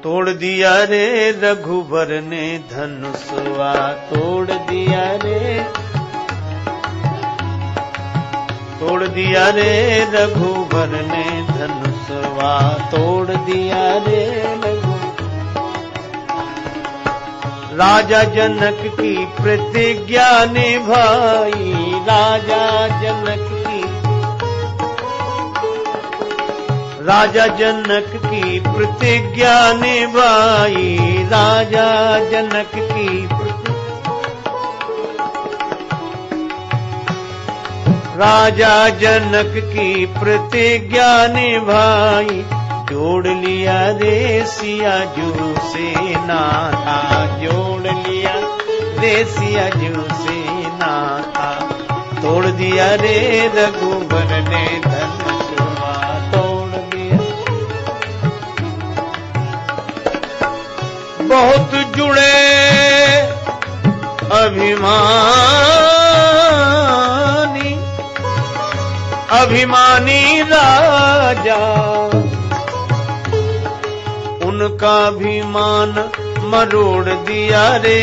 तोड़ दिया रे रघुबर ने धनुषवा, तोड़ दिया रे, तोड़ दिया रे रघुबर ने धनुषवा, तोड़ दिया रे रघु। राजा जनक की प्रतिज्ञा निभाई, राजा जनक की, राजा जनक की प्रतिज्ञा निभाई, राजा जनक की, राजा जनक की प्रतिज्ञा निभाई, जोड़ लिया रे सिया जू से नाता, जोड़ लिया रे सिया जू से नाता, तोड़ दिया रे रघुबर ने धनुषवा, तोड़ दिया। बहुत जुड़े अभिमानी, अभिमानी राजा, उनका अभिमान मरोड़ दिया रे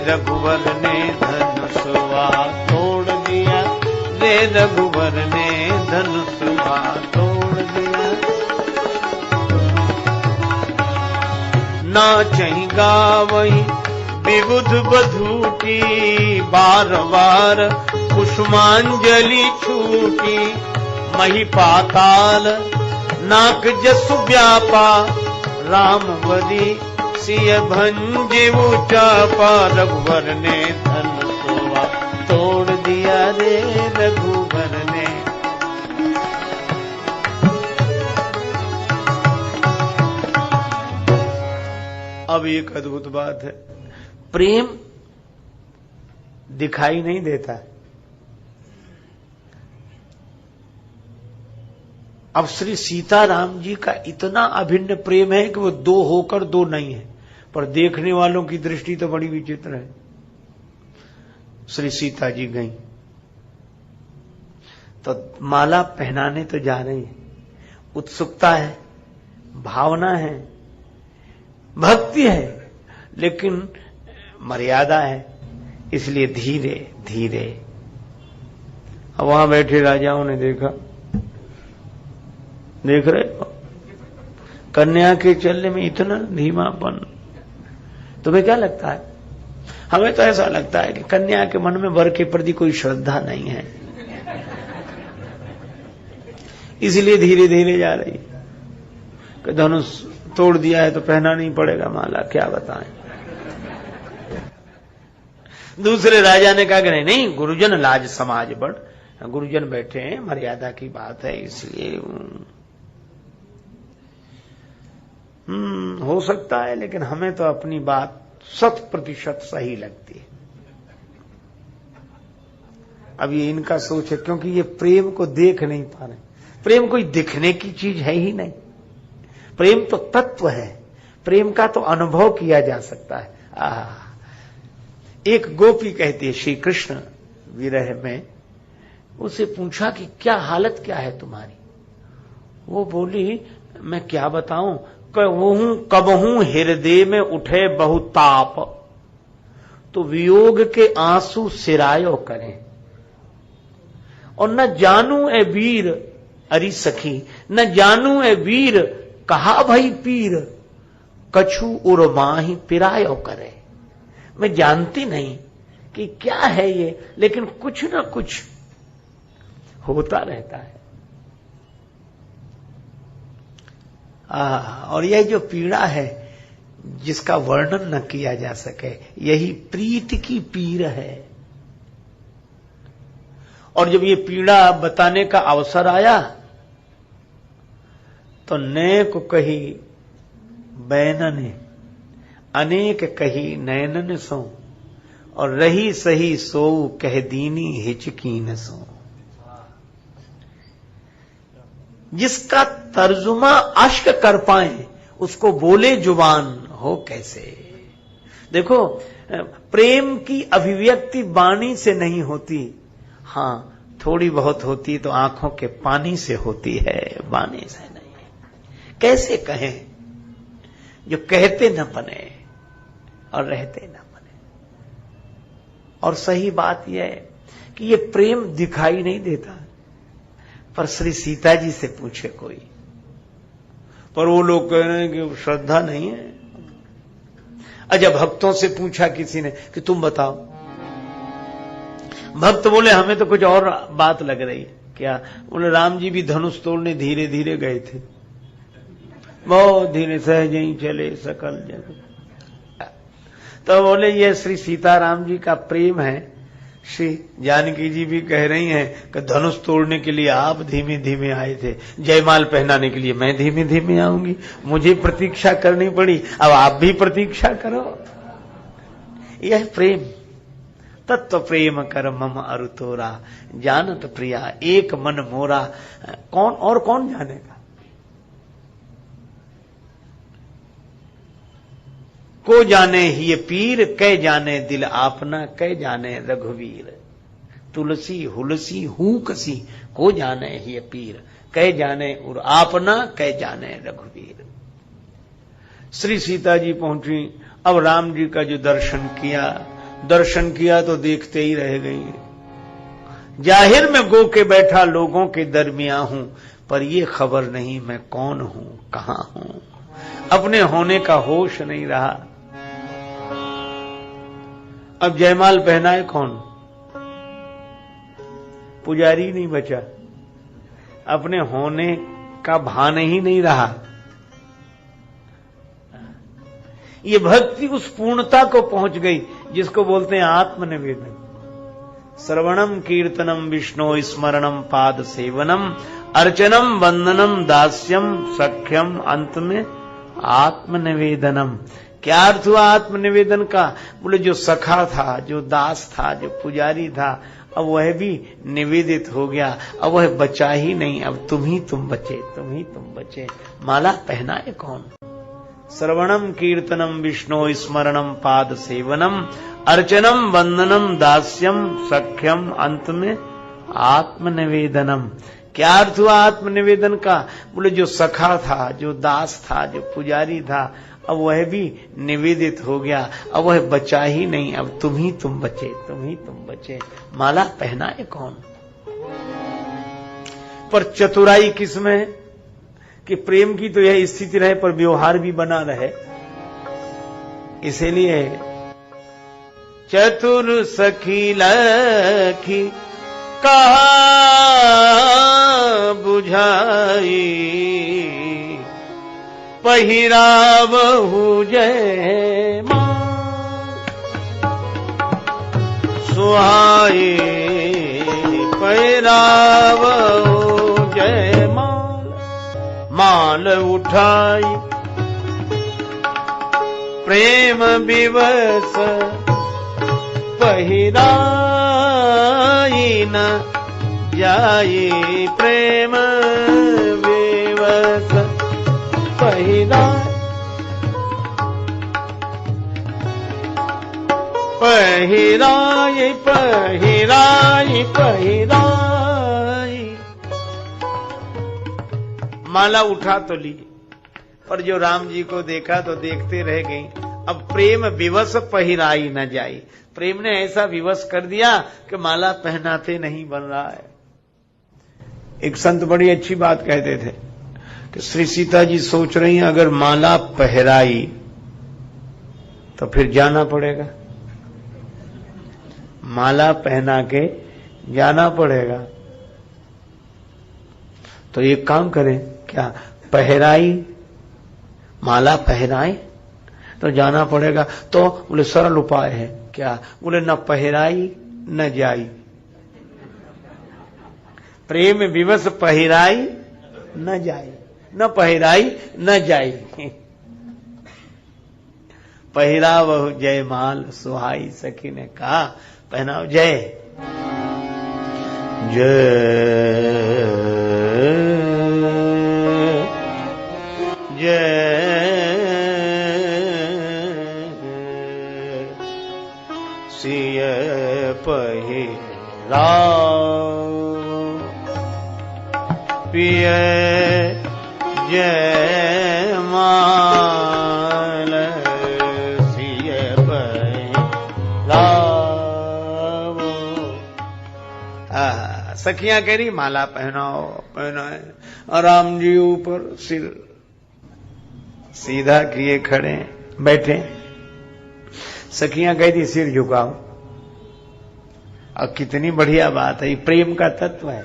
रघुवर ने धनुषवा, तोड़ दिया रे रघुवर ने धनुषवा, तोड़ दिया। नाचहि गावहि विबुध बधू की, बार बार कुसुमांजलि छूटी, मही पाताल नाक जसु व्यापा, रामवदी सिय भंजे चापा, रघुवर ने धनुषवा, तोड़ दिया रे रघुवर ने। अब एक अद्भुत बात है, प्रेम दिखाई नहीं देता। अब श्री सीताराम जी का इतना अभिन्न प्रेम है कि वो दो होकर दो नहीं है, पर देखने वालों की दृष्टि तो बड़ी विचित्र है। श्री सीता जी गई तो माला पहनाने तो जा रही है, उत्सुकता है, भावना है, भक्ति है, लेकिन मर्यादा है, इसलिए धीरे धीरे। अब वहां बैठे राजाओं ने देखा, देख रहे हो कन्या के चलने में इतना धीमापन, तुम्हें क्या लगता है? हमें तो ऐसा लगता है कि कन्या के मन में वर के प्रति कोई श्रद्धा नहीं है, इसलिए धीरे धीरे जा रही है। धनुष तोड़ दिया है तो पहना नहीं पड़ेगा माला, क्या बताएं। दूसरे राजा ने कहा कि नहीं नहीं, गुरुजन लाज समाज बढ़, गुरुजन बैठे हैं, मर्यादा की बात है, इसलिए हो सकता है, लेकिन हमें तो अपनी बात 100% सही लगती है। अब ये इनका सोच है, क्योंकि ये प्रेम को देख नहीं पा रहे। प्रेम कोई दिखने की चीज है ही नहीं, प्रेम तो तत्व है, प्रेम का तो अनुभव किया जा सकता है। एक गोपी कहती है श्री कृष्ण विरह में, उसे पूछा कि क्या हालत क्या है तुम्हारी? वो बोली मैं क्या बताऊं, कबहू हृदय में उठे बहुत ताप, तो वियोग के आंसू सिरायो करें, और न जानू ए वीर, अरी सखी न जानू ए वीर, कहा भई पीर, कछु उर्माही पिरायो करे। मैं जानती नहीं कि क्या है ये, लेकिन कुछ न कुछ होता रहता है। और यह जो पीड़ा है जिसका वर्णन न किया जा सके, यही प्रीत की पीर है। और जब ये पीड़ा बताने का अवसर आया तो नेक कही बैनने, अनेक कही नैनन सो, और रही सही सोऊ कह दीनी हिचकीन सो। जिसका तर्जुमा अश्क कर पाए उसको बोले जुबान हो कैसे। देखो, प्रेम की अभिव्यक्ति वाणी से नहीं होती, हां थोड़ी बहुत होती तो आंखों के पानी से होती है, वाणी से नहीं। कैसे कहें, जो कहते न बने और रहते न बने। और सही बात यह है कि ये प्रेम दिखाई नहीं देता, पर श्री सीता जी से पूछे कोई, पर वो लोग कह रहे हैं कि श्रद्धा नहीं है। अच्छा, भक्तों से पूछा किसी ने कि तुम बताओ, भक्त बोले हमें तो कुछ और बात लग रही है। क्या? बोले राम जी भी धनुष तोड़ने धीरे धीरे गए थे, बहुत धीरे, सहज ही चले सकल जग। तो बोले ये श्री सीताराम जी का प्रेम है। श्री जानकी जी भी कह रही हैं कि धनुष तोड़ने के लिए आप धीमे धीमे आए थे, जयमाल पहनाने के लिए मैं धीमे धीमे आऊंगी, मुझे प्रतीक्षा करनी पड़ी, अब आप भी प्रतीक्षा करो। यह प्रेम, तत्व प्रेम कर मम अरु तोरा, जानत प्रिया एक मन मोरा। कौन और कौन जानेगा? को जाने ही पीर, कै जाने दिल आपना, कै जाने रघुवीर। तुलसी हुलसी हूं कसी, को जाने ही पीर, कै जाने उर आपना, कै जाने रघुवीर। श्री सीता जी पहुंची। अब राम जी का जो दर्शन किया तो देखते ही रह गई। जाहिर में गो के बैठा लोगों के दरमियां हूं, पर ये खबर नहीं मैं कौन हूं, कहां हूं। अपने होने का होश नहीं रहा। अब जयमाल पहनाए कौन? पुजारी नहीं बचा, अपने होने का भान ही नहीं रहा। ये भक्ति उस पूर्णता को पहुंच गई जिसको बोलते हैं आत्मनिवेदन। श्रवणम कीर्तनम विष्णु स्मरणम पाद सेवनम अर्चनम वंदनम दास्यम सख्यम, अंत में आत्मनिवेदनम। क्या अर्थ हुआ आत्मनिवेदन का? बोले जो सखा था, जो दास था, जो पुजारी था, अब वह भी निवेदित हो गया, अब वह बचा ही नहीं, अब तुम बचे, तुम ही तुम बचे। माला पहनाए कौन? श्रवणम कीर्तनम विष्णु स्मरणम पाद सेवनम अर्चनम वंदनम दास्यम सख्यम, अंत में आत्मनिवेदनम। क्या अर्थ हुआ आत्मनिवेदन का? बोले जो सखा था, जो दास था, जो पुजारी था, अब वह भी निवेदित हो गया, अब वह बचा ही नहीं, अब तुम ही तुम बचे, तुम ही तुम बचे। माला पहनाए कौन? पर चतुराई किसमें है कि प्रेम की तो यह स्थिति रहे पर व्यवहार भी बना रहे। इसीलिए चतुर सखी लखी कहा बुझाई, पहिरावहु जय माल सुहाई, पहिरावहु जय माल। माल उठाई प्रेम विवश, पहिराई न जाई प्रेम विवश, पहिराई पहिराई पहिराई पहिराई। माला उठा तो ली, पर जो राम जी को देखा तो देखते रह गई। अब प्रेम विवश पहिराई न जाई, प्रेम ने ऐसा विवश कर दिया कि माला पहनाते नहीं बन रहा है। एक संत बड़ी अच्छी बात कहते थे कि श्री सीता जी सोच रही हैं अगर माला पहराई तो फिर जाना पड़ेगा, माला पहना के जाना पड़ेगा। तो एक काम करें, क्या पहराई, माला पहराए तो जाना पड़ेगा। तो बोले सरल उपाय है। क्या? बोले न पहराई न जाई, प्रेम विवश पहिराई न जाई, न पहिराई न जाई। पहिरावहु जय माल सुहाई, सखी ने कहा पहनाओ जय जय जय सिय पहिराओ पिय जय माल सखियां कह रही माला पहनाओ पहनाए, और राम जी ऊपर सिर सीधा किए खड़े बैठे। सखियां कहती सिर झुकाओ। और कितनी बढ़िया बात है, ये प्रेम का तत्व है।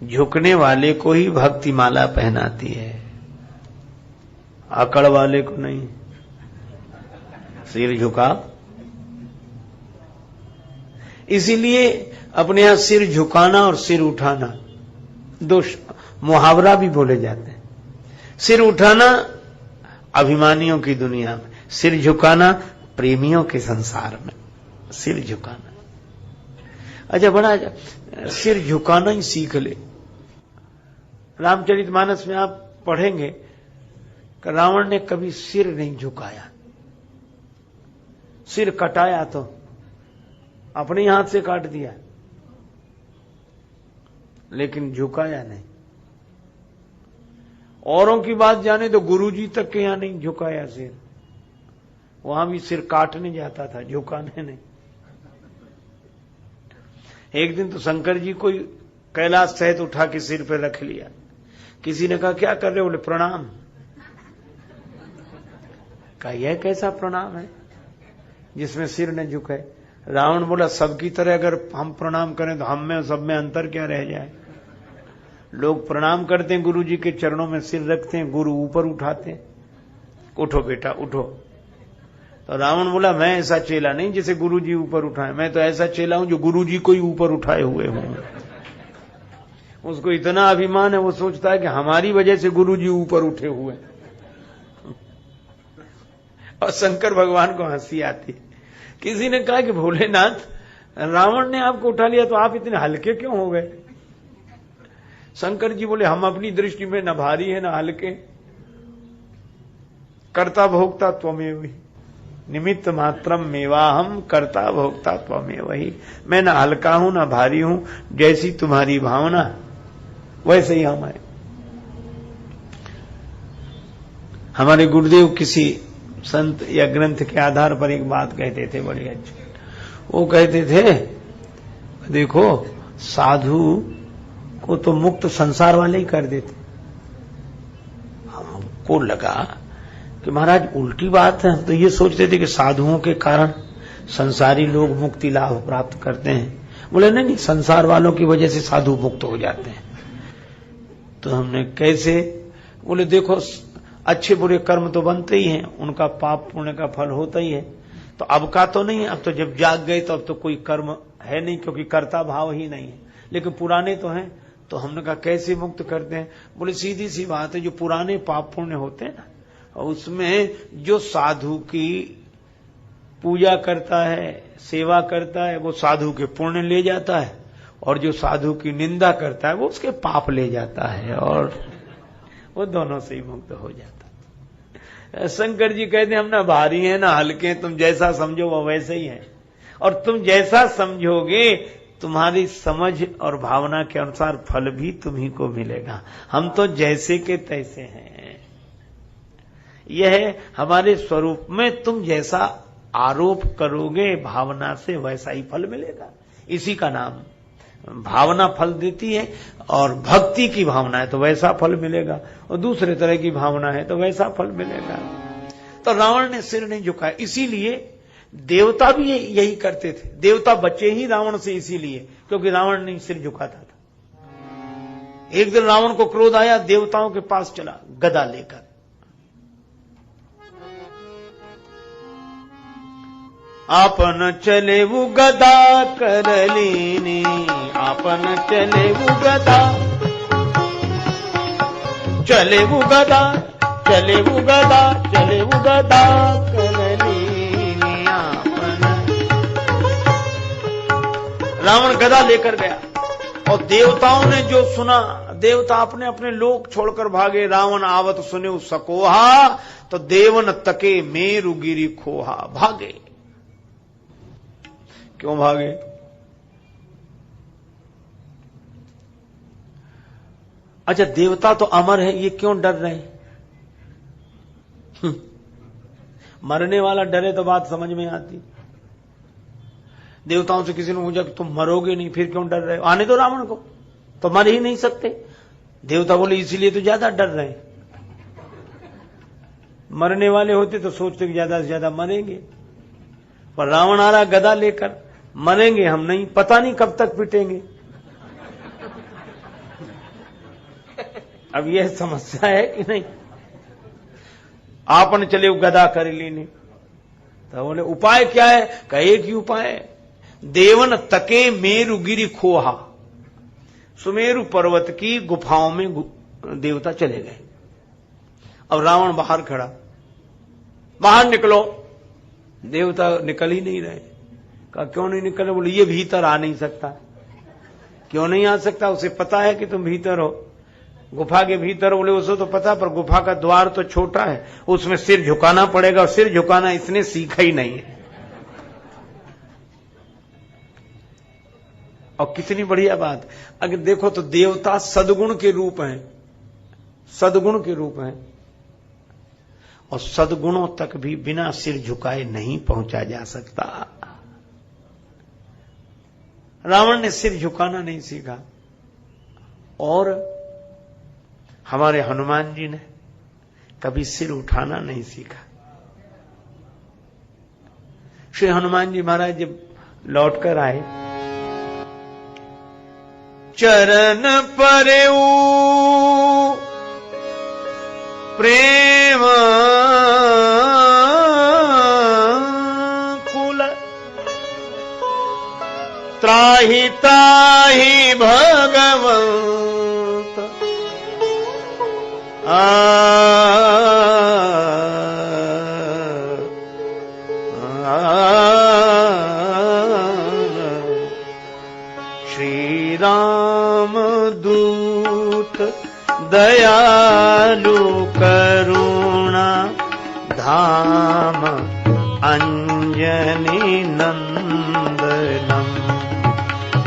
झुकने वाले को ही भक्ति माला पहनाती है, अकड़ वाले को नहीं। सिर झुकाओ। इसीलिए अपने यहां सिर झुकाना और सिर उठाना दो मुहावरा भी बोले जाते हैं। सिर उठाना अभिमानियों की दुनिया में, सिर झुकाना प्रेमियों के संसार में। सिर झुकाना अच्छा, बड़ा सिर झुकाना ही सीख ले। रामचरितमानस में आप पढ़ेंगे कि रावण ने कभी सिर नहीं झुकाया। सिर कटाया तो अपने हाथ से काट दिया, लेकिन झुकाया नहीं। औरों की बात जाने तो गुरुजी तक के यहां नहीं झुकाया सिर, वहां भी सिर काटने जाता था, झुकाने नहीं। एक दिन तो शंकर जी को कैलाश सहित उठा के सिर पे रख लिया। किसी ने कहा क्या कर रहे हो? बोले प्रणाम। कहा यह कैसा प्रणाम है जिसमें सिर न झुके? रावण बोला सबकी तरह अगर हम प्रणाम करें तो हम में सब में अंतर क्या रह जाए? लोग प्रणाम करते हैं, गुरु जी के चरणों में सिर रखते हैं, गुरु ऊपर उठाते हैं, उठो बेटा उठो। तो रावण बोला मैं ऐसा चेला नहीं जिसे गुरु जी ऊपर उठाए, मैं तो ऐसा चेला हूं जो गुरु जी को ही ऊपर उठाए हुए हूं। उसको इतना अभिमान है, वो सोचता है कि हमारी वजह से गुरु जी ऊपर उठे हुए। और शंकर भगवान को हंसी आती। किसी ने कहा कि भोलेनाथ, रावण ने आपको उठा लिया तो आप इतने हल्के क्यों हो गए? शंकर जी बोले हम अपनी दृष्टि में न भारी है न हल्के, कर्ता भोक्ता त्वमेव ही, निमित्त मात्रम मेवाहम कर्ता भोक्ता त्वमेव ही। मैं न हल्का हूं न भारी हूं, जैसी तुम्हारी भावना वैसे ही हम हैं। हमारे गुरुदेव किसी संत या ग्रंथ के आधार पर एक बात कहते थे बड़ी अच्छी। वो कहते थे देखो साधु को तो मुक्त संसार वाले ही कर देते। हमको लगा कि महाराज उल्टी बात है, हम तो ये सोचते थे कि साधुओं के कारण संसारी लोग मुक्ति लाभ प्राप्त करते हैं। बोले नहीं, संसार वालों की वजह से साधु मुक्त हो जाते हैं। तो हमने कैसे? बोले देखो अच्छे बुरे कर्म तो बनते ही हैं, उनका पाप पुण्य का फल होता ही है। तो अब का तो नहीं है, अब तो जब जाग गए तो अब तो कोई कर्म है नहीं, क्योंकि कर्ता भाव ही नहीं है, लेकिन पुराने तो हैं। तो हमने कहा कैसे मुक्त करते हैं? बोले सीधी सी बात है, जो पुराने पाप पुण्य होते हैं ना, उसमें जो साधु की पूजा करता है, सेवा करता है, वो साधु के पुण्य ले जाता है, और जो साधु की निंदा करता है वो उसके पाप ले जाता है, और वो दोनों से ही मुक्त हो जाता है। शंकर जी कहते हैं हम ना भारी हैं ना हल्के, तुम जैसा समझो वो वैसे ही है, और तुम जैसा समझोगे तुम्हारी समझ और भावना के अनुसार फल भी तुम्ही को मिलेगा। हम तो जैसे के तैसे हैं, यह हमारे स्वरूप में तुम जैसा आरोप करोगे भावना से वैसा ही फल मिलेगा। इसी का नाम भावना फल देती है, और भक्ति की भावना है तो वैसा फल मिलेगा, और दूसरे तरह की भावना है तो वैसा फल मिलेगा। तो रावण ने सिर नहीं झुकाया, इसीलिए देवता भी यही करते थे। देवता बचे ही रावण से इसीलिए क्योंकि रावण नहीं सिर झुकाता था। एक दिन रावण को क्रोध आया, देवताओं के पास चला गदा लेकर। आपन चले वो गदा कर लीनी, आपन चले वो गदा, चले वो गदा, चले वो गदा, चले वो गदा कर लीनी आपन। रावण गदा लेकर गया, और देवताओं ने जो सुना, देवता अपने अपने लोक छोड़कर भागे। रावण आवत सुने सकोहा, तो देवन तके मेरु गिरी खोहा, भागे। क्यों भागे? अच्छा देवता तो अमर है, ये क्यों डर रहे? मरने वाला डरे तो बात समझ में आती। देवताओं से किसी ने पूछा कि तुम मरोगे नहीं, फिर क्यों डर रहे हो? आने दो रावण को, तो मर ही नहीं सकते। देवता बोले इसीलिए तो ज्यादा डर रहे हैं। मरने वाले होते तो सोचते कि ज्यादा से ज्यादा मरेंगे, पर रावण आ रहा गदा लेकर, मरेंगे हम नहीं, पता नहीं कब तक पिटेंगे। अब यह समस्या है कि नहीं। आपने चले गदा कर लेने, तो बोले उपाय क्या है? का एक ही उपाय है, देवन तके मेरुगिरि खोहा। सुमेरु पर्वत की गुफाओं में देवता चले गए। अब रावण बाहर खड़ा, बाहर निकलो। देवता निकल ही नहीं रहे। कहा क्यों नहीं निकले? बोले ये भीतर आ नहीं सकता। क्यों नहीं आ सकता? उसे पता है कि तुम भीतर हो, गुफा के भीतर। बोले उसे तो पता, पर गुफा का द्वार तो छोटा है, उसमें सिर झुकाना पड़ेगा, और सिर झुकाना इसने सीखा ही नहीं है। और कितनी बढ़िया बात, अगर देखो तो देवता सद्गुण के रूप हैं, सद्गुण के रूप हैं, और सद्गुणों तक भी बिना सिर झुकाए नहीं पहुंचा जा सकता। रावण ने सिर झुकाना नहीं सीखा, और हमारे हनुमान जी ने कभी सिर उठाना नहीं सीखा। श्री हनुमान जी महाराज जब लौटकर आए, चरण परेऊ प्रेम कुल, त्राहि ताहि भगवंत श्री राम दूत दयालु करुणा धाम अंजनी नंदनम।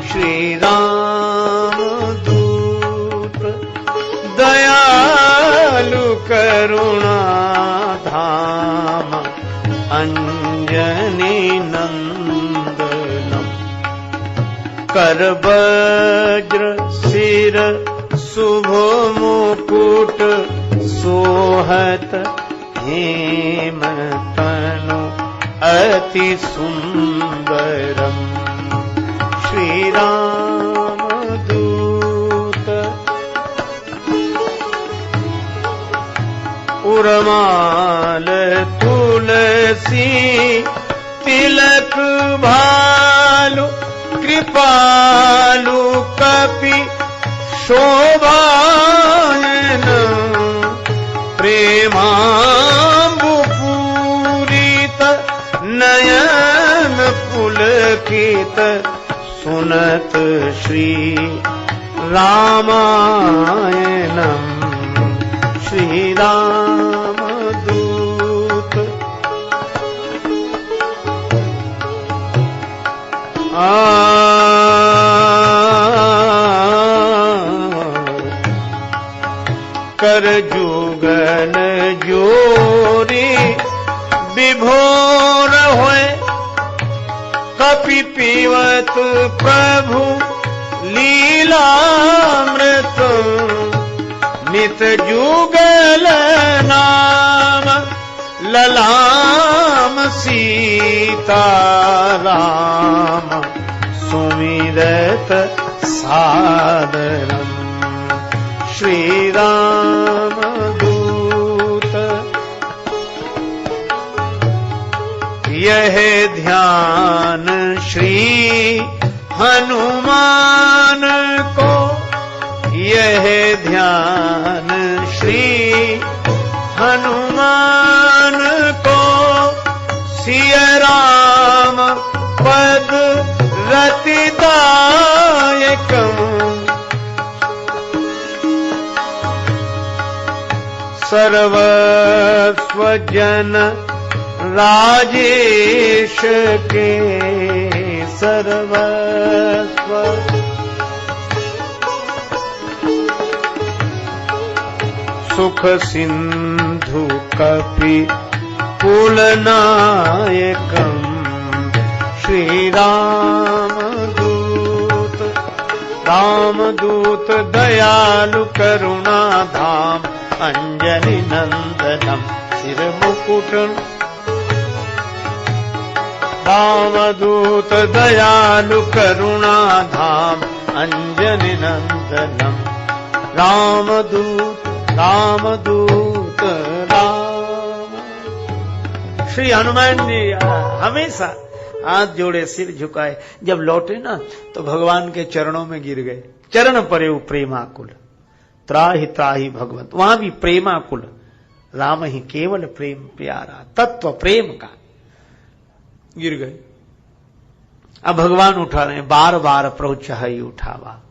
श्री राम दूत दयालु करुणा धाम अंजनी नंदनम। कर वज्र सिर शुभ मुकुट सोहत हेम तनु अति सुंदरम। श्री राम दूत उर्माल तुलसी तिलक भालु कृपालु कपि शोभायन प्रेमांबु पूरित नयन पुलकित सुनत श्री रामायणम। श्री राम दूत कर जुगल जोरी विभोर होए, कपि पीवत प्रभु लीलामृत। नित जुगल नाम ललाम सीताराम सुमिरत सादरम। श्री राम दूत यह ध्यान श्री हनुमान को, यह ध्यान श्री हनुमान को सिय राम पद रतिदायकम। सर्वस्व जन राजेश के सर्वस्व सुख सिंधु कपि कुलनायकम। श्री रामदूत दयालु करुणा धाम अंजलि नंदनम सिर मुकुट रामदूत दयालु करुणा धाम अंजलि नंदनम रामदूत राम। श्री हनुमान जी हमेशा हाथ जोड़े सिर झुकाए, जब लौटे ना तो भगवान के चरणों में गिर गए। चरण परे प्रेमाकुल त्राहि त्राहि भगवत, वहां भी प्रेमाकुल, राम ही केवल प्रेम प्यारा, तत्व प्रेम का, गिर गए। अब भगवान उठा रहे हैं, बार बार प्रभु ही उठावा,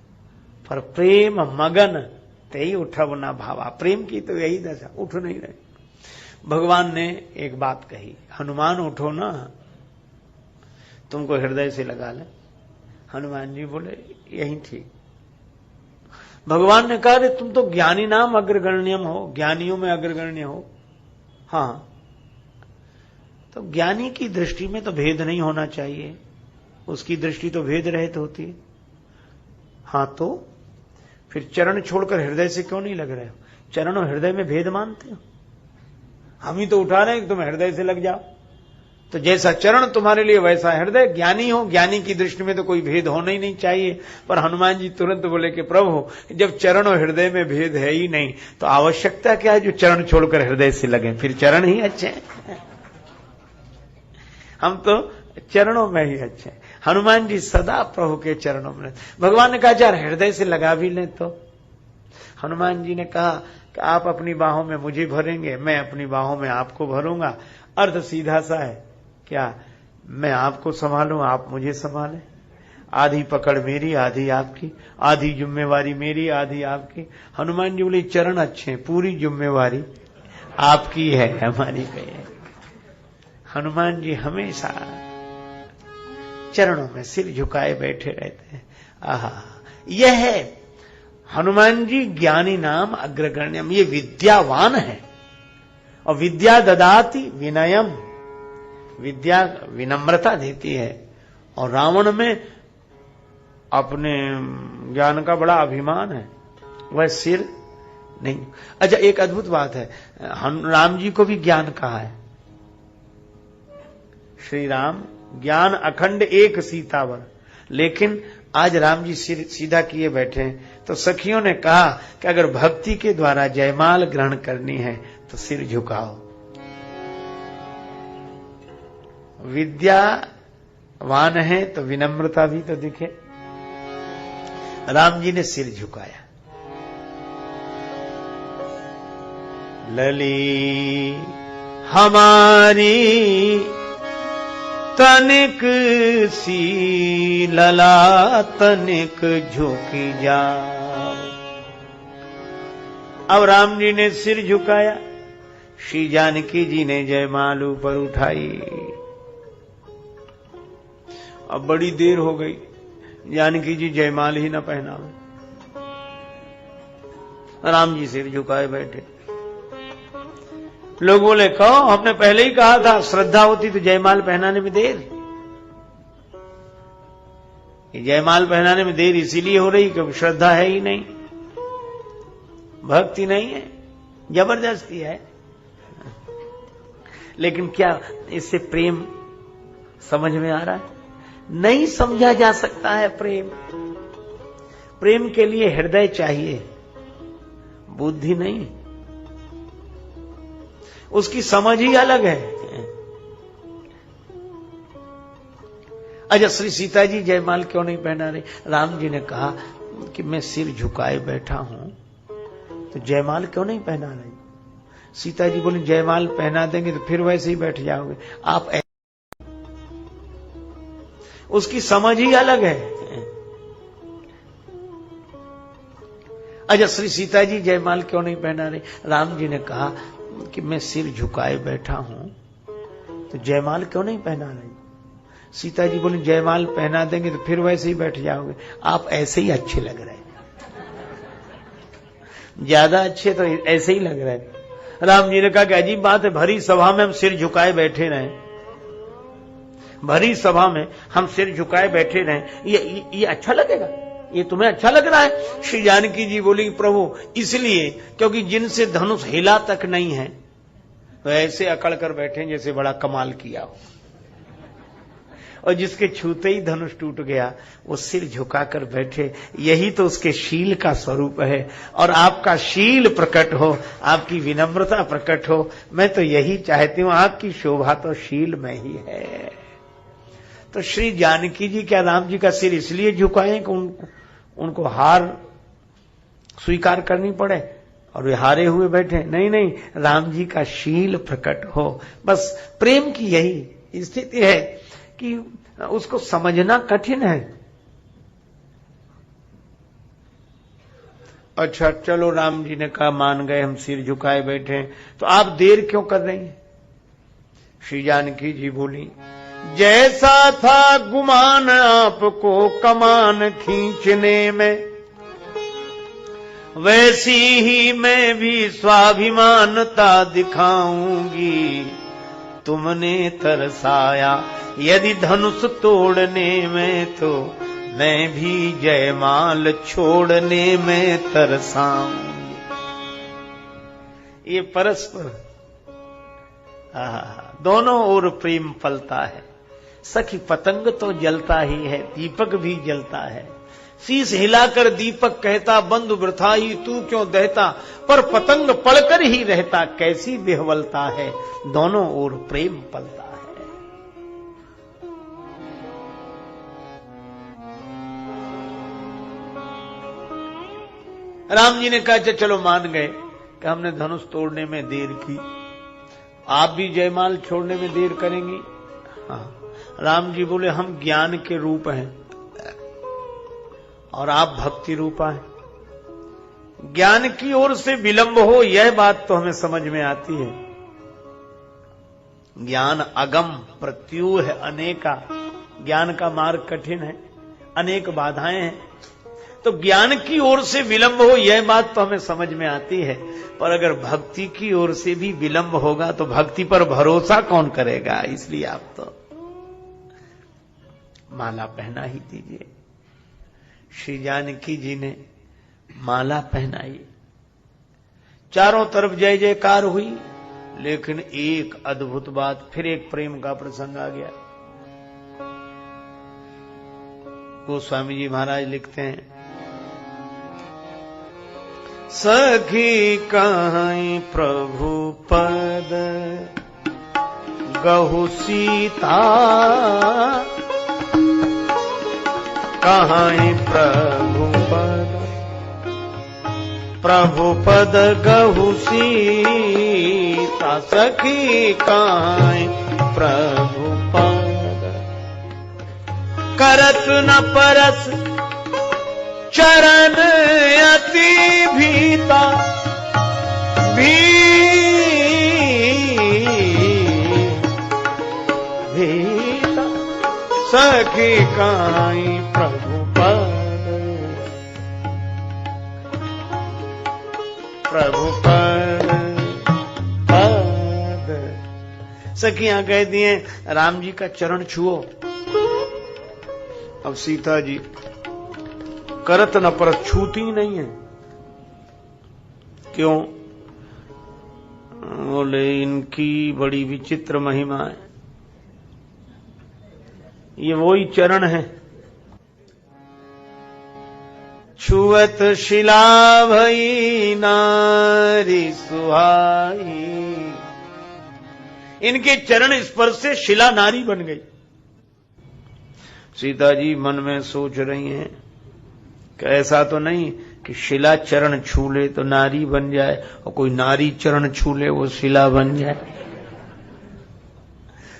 पर प्रेम मगन ते ही उठब ना भावा। प्रेम की तो यही दशा, उठ नहीं रहे। भगवान ने एक बात कही, हनुमान उठो ना, तुमको हृदय से लगा ले। हनुमान जी बोले यही ठीक। भगवान ने कहा रे तुम तो ज्ञानी नाम अग्रगण्यम हो, ज्ञानियों में अग्रगण्य हो। हाँ, तो ज्ञानी की दृष्टि में तो भेद नहीं होना चाहिए, उसकी दृष्टि तो भेद रहित होती है। हाँ, तो फिर चरण छोड़कर हृदय से क्यों नहीं लग रहे हो? चरण और हृदय में भेद मानते हो? हम ही तो उठा रहे हैं कि तुम हृदय से लग जाओ। तो जैसा चरण तुम्हारे लिए वैसा हृदय। ज्ञानी हो, ज्ञानी की दृष्टि में तो कोई भेद होना ही नहीं चाहिए। पर हनुमान जी तुरंत बोले कि प्रभु जब चरण और हृदय में भेद है ही नहीं तो आवश्यकता क्या है जो चरण छोड़कर हृदय से लगे? फिर चरण ही अच्छे हैं, हम तो चरणों में ही अच्छे हैं। हनुमान जी सदा प्रभु के चरणों में। भगवान ने कहा यार हृदय से लगा भी लें तो। हनुमान जी ने कहा कि आप अपनी बाहों में मुझे भरेंगे, मैं अपनी बाहों में आपको भरूंगा। अर्थ सीधा सा है, क्या मैं आपको संभालूं, आप मुझे संभालें? आधी पकड़ मेरी, आधी आपकी, आधी जिम्मेवारी मेरी, आधी आपकी। हनुमान जी बोले चरण अच्छे, पूरी जिम्मेवारी आपकी है, हमारी कहीं है। हनुमान जी हमेशा चरणों में सिर झुकाए बैठे रहते हैं। आहा, यह है हनुमान जी ज्ञानी नाम अग्रगण्यम, ये विद्यावान है। और विद्या ददाति विनयम, विद्या विनम्रता देती है। और रावण में अपने ज्ञान का बड़ा अभिमान है, वह सिर नहीं। अच्छा, एक अद्भुत बात है, राम जी को भी ज्ञान कहा है। श्री राम ज्ञान अखंड एक सीतावर, लेकिन आज राम जी सिर सीधा किए बैठे हैं। तो सखियों ने कहा कि अगर भक्ति के द्वारा जयमाल ग्रहण करनी है तो सिर झुकाओ। विद्यावान है तो विनम्रता भी तो दिखे। राम जी ने सिर झुकाया। लली हमारी तनिक सी लला तनिक झुकी जा। अब राम जी ने सिर झुकाया, श्री जानकी जी ने जयमाल ऊपर उठाई। अब बड़ी देर हो गई, जानकी जी जयमाल ही न पहनावे। राम जी सिर झुकाए बैठे। लोग बोले कहो, हमने पहले ही कहा था श्रद्धा होती तो जयमाल पहनाने में देर। जयमाल पहनाने में देर इसीलिए हो रही क्योंकि श्रद्धा है ही नहीं, भक्ति नहीं है, जबरदस्ती है। लेकिन क्या इससे प्रेम समझ में आ रहा है? नहीं समझा जा सकता है प्रेम। प्रेम के लिए हृदय चाहिए, बुद्धि नहीं। उसकी समझ ही अलग है। अच्छा, श्री सीता जी जयमाल क्यों नहीं पहना रहे? राम जी ने कहा कि मैं सिर झुकाए बैठा हूं तो जयमाल क्यों नहीं पहना रहे? सीता जी बोली जयमाल पहना देंगे तो फिर वैसे ही बैठ जाओगे आप। उसकी समझ ही अलग है। अच्छा, श्री सीता जी जयमाल क्यों नहीं पहना रहे? राम जी ने कहा कि मैं सिर झुकाए बैठा हूं तो जयमाल क्यों नहीं पहना रहे? सीता जी बोली जयमाल पहना देंगे तो फिर वैसे ही बैठ जाओगे आप, ऐसे ही अच्छे लग रहे, ज्यादा अच्छे तो ऐसे ही लग रहे। राम जी ने कहा कि अजीब बात है, भरी सभा में हम सिर झुकाए बैठे रहे। भरी सभा में हम सिर झुकाए बैठे रहें, ये अच्छा लगेगा? ये तुम्हें अच्छा लग रहा है? श्री जानकी जी बोली, प्रभु इसलिए क्योंकि जिनसे धनुष हिला तक नहीं है तो ऐसे अकड़ कर बैठे जैसे बड़ा कमाल किया हो, और जिसके छूते ही धनुष टूट गया वो सिर झुकाकर बैठे। यही तो उसके शील का स्वरूप है। और आपका शील प्रकट हो, आपकी विनम्रता प्रकट हो, मैं तो यही चाहती हूं। आपकी शोभा तो शील में ही है। तो श्री जानकी जी क्या राम जी का सिर इसलिए झुकाएं कि उनको हार स्वीकार करनी पड़े और वे हारे हुए बैठे? नहीं नहीं, राम जी का शील प्रकट हो। बस प्रेम की यही स्थिति है कि उसको समझना कठिन है। अच्छा चलो, राम जी ने कहा मान गए, हम सिर झुकाए बैठे, तो आप देर क्यों कर रही हैं? श्री जानकी जी बोली, जैसा था गुमान आपको कमान खींचने में, वैसी ही मैं भी स्वाभिमानता दिखाऊंगी। तुमने तरसाया यदि धनुष तोड़ने में, तो मैं भी जयमाल छोड़ने में तरसाऊंगी। ये परस्पर दोनों ओर प्रेम फलता है। सखी पतंग तो जलता ही है, दीपक भी जलता है। शीश हिलाकर दीपक कहता, बंधु वृथा ही तू क्यों दहता, पर पतंग पड़कर ही रहता, कैसी बेहवलता है। दोनों ओर प्रेम पलता है। राम जी ने कहा चलो मान गए कि हमने धनुष तोड़ने में देर की, आप भी जयमाल छोड़ने में देर करेंगी? हाँ। राम जी बोले, हम ज्ञान के रूप हैं और आप भक्ति रूपा है। ज्ञान की ओर से विलंब हो, यह बात तो हमें समझ में आती है। ज्ञान अगम प्रत्यूह है अनेका, ज्ञान का मार्ग कठिन है, अनेक बाधाएं हैं। तो ज्ञान की ओर से विलंब हो, यह बात तो हमें समझ में आती है। पर अगर भक्ति की ओर से भी विलंब होगा तो भक्ति पर भरोसा कौन करेगा? इसलिए आप तो माला पहना ही दीजिए। श्री जानकी जी ने माला पहनाई, चारों तरफ जय जयकार हुई। लेकिन एक अद्भुत बात, फिर एक प्रेम का प्रसंग आ गया। गोस्वामी जी महाराज लिखते हैं, सखी कहीं प्रभु पद गहु सीता, कहीं प्रभु पद गहु सीता, सखी कहीं प्रभु पद। करत न परस चरण अति भीता, भीता सखी कहीं प्रभु पद, प्रभु पद पद। सखियां कह दिए, राम जी का चरण छुओ। अब सीता जी करत न पर छूती नहीं है। क्यों? बोले इनकी बड़ी विचित्र महिमा है। ये वही चरण है, छुअत शिला भई नारी सुहाई। इनके चरण स्पर्श से शिला नारी बन गई। सीता जी मन में सोच रही हैं कि ऐसा तो नहीं कि शिला चरण छू ले तो नारी बन जाए, और कोई नारी चरण छू ले वो शिला बन जाए।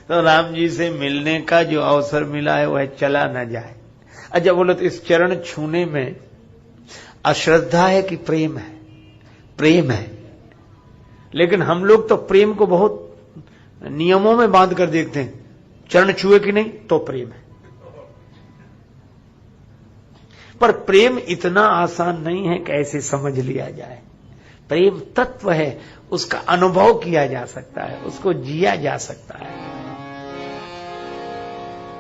तो राम जी से मिलने का जो अवसर मिला है वह चला न जाए। अच्छा बोलो, तो इस चरण छूने में अश्रद्धा है कि प्रेम है? प्रेम है। लेकिन हम लोग तो प्रेम को बहुत नियमों में बांध कर देखते हैं। चरण छुए कि नहीं तो प्रेम है। पर प्रेम इतना आसान नहीं है कि ऐसे समझ लिया जाए। प्रेम तत्व है, उसका अनुभव किया जा सकता है, उसको जिया जा सकता है।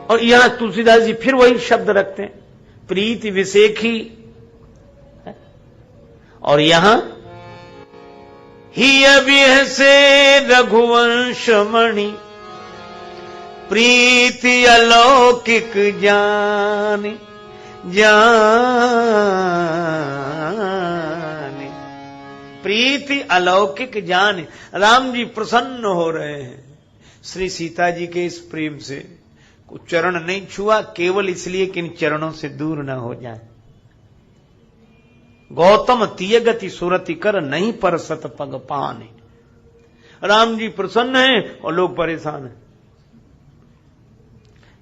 और यहां तुलसीदास जी फिर वही शब्द रखते हैं, प्रीति विसेखी, और यहां ही अभिहसे रघुवंश मणि, प्रीति अलौकिक जाने जाने, प्रीति अलौकिक जाने। राम जी प्रसन्न हो रहे हैं श्री सीता जी के इस प्रेम से। कुछ चरण नहीं छुआ, केवल इसलिए कि इन चरणों से दूर न हो जाए। गौतम तीय गति सुरति कर, नहीं पर सत पग पाने। राम जी प्रसन्न हैं और लोग परेशान हैं।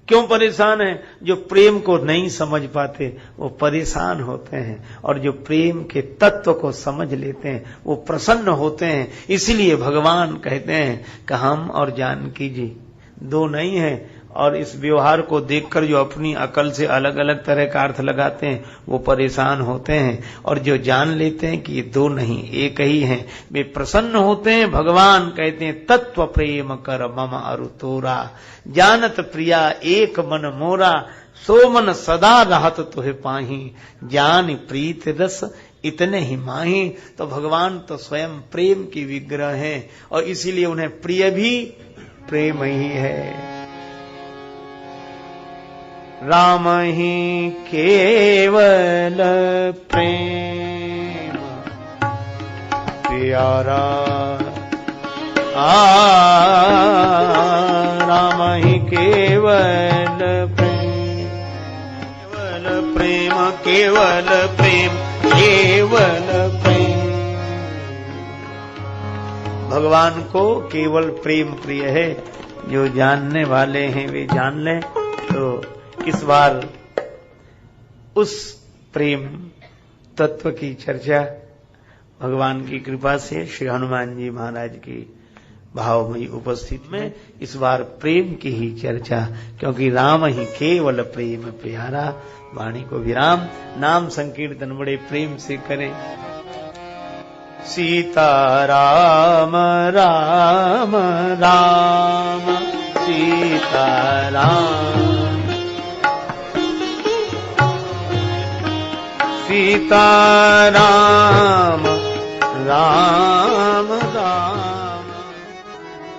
क्यों परेशान है? जो प्रेम को नहीं समझ पाते वो परेशान होते हैं, और जो प्रेम के तत्व को समझ लेते हैं वो प्रसन्न होते हैं। इसलिए भगवान कहते हैं कि हम और जानकी जी दो नहीं है, और इस व्यवहार को देखकर जो अपनी अकल से अलग अलग तरह का अर्थ लगाते हैं वो परेशान होते हैं, और जो जान लेते हैं कि ये दो नहीं एक ही हैं वे प्रसन्न होते हैं। भगवान कहते हैं तत्व प्रेम कर मम अरु तोरा, जानत प्रिया एक मन मोरा, सो मन सदा रहत तुहे पाही, जान प्रीत रस इतने ही माही। तो भगवान तो स्वयं प्रेम की विग्रह हैं, और इसीलिए उन्हें प्रिय भी प्रेम ही है। राम ही केवल प्रेम प्यारा, राम ही केवल प्रेम, केवल प्रेम, केवल प्रेम, केवल प्रेम। भगवान को केवल प्रेम प्रिय है। जो जानने वाले हैं वे जान लें। तो इस बार उस प्रेम तत्व की चर्चा भगवान की कृपा से श्री हनुमान जी महाराज की भावमयी उपस्थिति में इस बार प्रेम की ही चर्चा, क्योंकि राम ही केवल प्रेम प्यारा। वाणी को विराम, नाम संकीर्तन बड़े प्रेम से करें। सीता राम राम राम, सीता राम, सीता राम राम